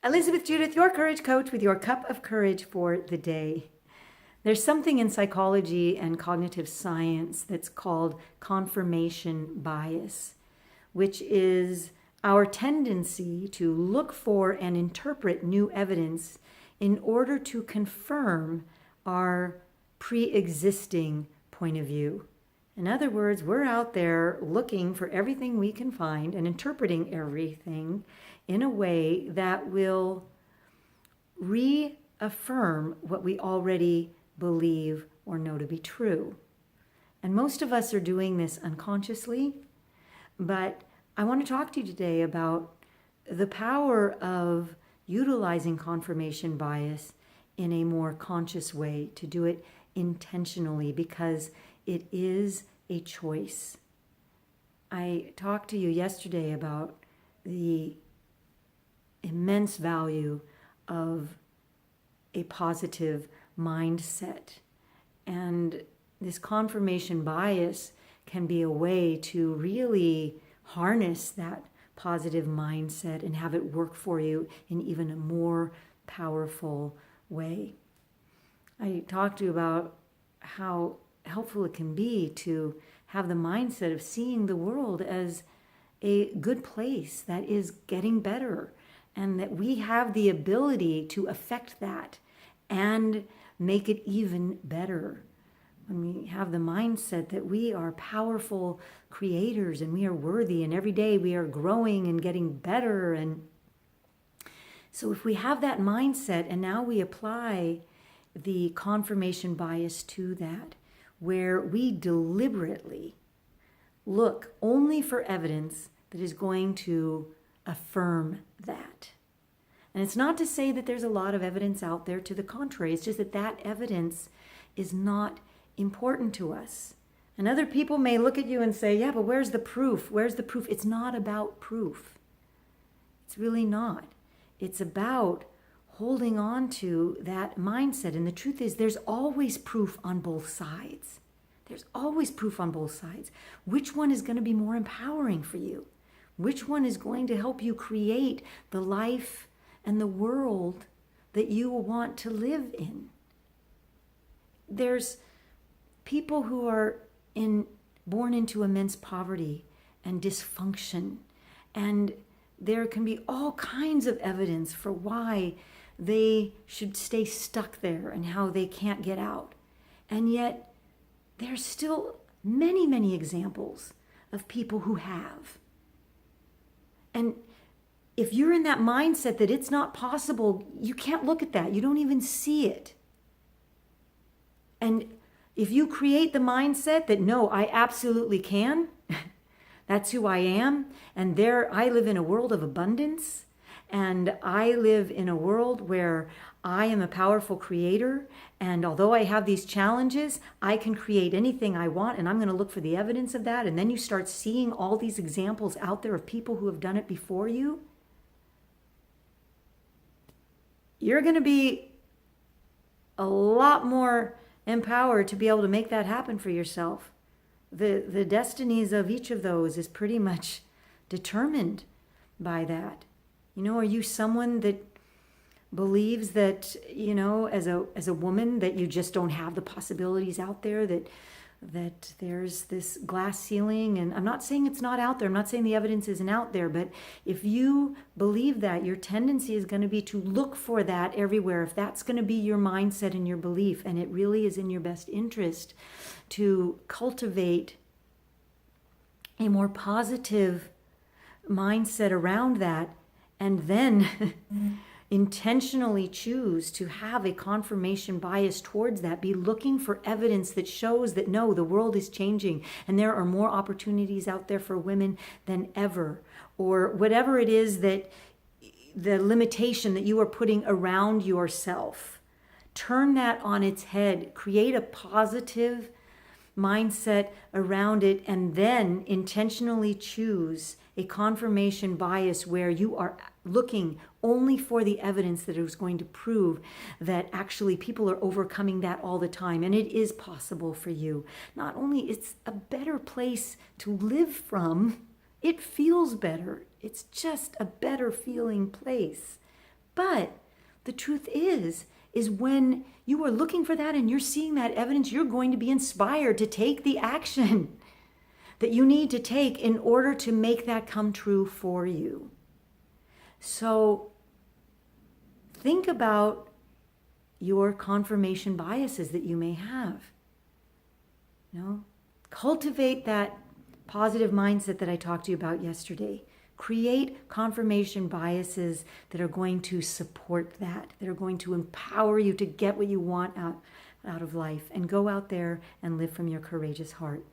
Elizabeth Judith, your courage coach with your cup of courage for the day. There's something in psychology and cognitive science that's called confirmation bias, which is our tendency to look for and interpret new evidence in order to confirm our pre-existing point of view. In other words, we're out there looking for everything we can find and interpreting everything in a way that will reaffirm what we already believe or know to be true. And most of us are doing this unconsciously, but I want to talk to you today about the power of utilizing confirmation bias in a more conscious way, to do it intentionally, because it is a choice. I talked to you yesterday about the immense value of a positive mindset. And this confirmation bias can be a way to really harness that positive mindset and have it work for you in even a more powerful way. I talked to you about how helpful it can be to have the mindset of seeing the world as a good place that is getting better, and that we have the ability to affect that and make it even better. When we have the mindset that we are powerful creators and we are worthy, and every day we are growing and getting better. And so if we have that mindset and now we apply the confirmation bias to that, where we deliberately look only for evidence that is going to affirm that. And it's not to say that there's a lot of evidence out there to the contrary. It's just that that evidence is not important to us. And other people may look at you and say, yeah, but where's the proof? Where's the proof? It's not about proof. It's really not. It's about holding on to that mindset. And the truth is, there's always proof on both sides. There's always proof on both sides. Which one is going to be more empowering for you? Which one is going to help you create the life and the world that you want to live in? There's people who are born into immense poverty and dysfunction, and there can be all kinds of evidence for why they should stay stuck there and how they can't get out. And yet there's still many, many examples of people who have. And if you're in that mindset that it's not possible, you can't look at that. You don't even see it. And if you create the mindset that, no, I absolutely can, that's who I am, and there I live in a world of abundance, and I live in a world where I am a powerful creator, and although I have these challenges, I can create anything I want, and I'm going to look for the evidence of that. And then you start seeing all these examples out there of people who have done it before you. You're going to be a lot more empowered to be able to make that happen for yourself. The destinies of each of those is pretty much determined by that. You know, are you someone that believes that, you know, as a woman, that you just don't have the possibilities out there, that there's this glass ceiling? And I'm not saying it's not out there. I'm not saying the evidence isn't out there. But if you believe that, your tendency is going to be to look for that everywhere. If that's going to be your mindset and your belief, and it really is in your best interest to cultivate a more positive mindset around that, and then intentionally choose to have a confirmation bias towards that, be looking for evidence that shows that no, the world is changing and there are more opportunities out there for women than ever, or whatever it is that the limitation that you are putting around yourself. Turn that on its head, create a positive mindset around it, and then intentionally choose a confirmation bias where you are looking only for the evidence that is going to prove that actually people are overcoming that all the time, and it is possible for you. Not only it's a better place to live from, it feels better. It's just a better feeling place. But the truth is when you are looking for that and you're seeing that evidence, you're going to be inspired to take the action that you need to take in order to make that come true for you. So think about your confirmation biases that you may have. Cultivate that positive mindset that I talked to you about yesterday. Create confirmation biases that are going to support that are going to empower you to get what you want out of life, and go out there and live from your courageous heart.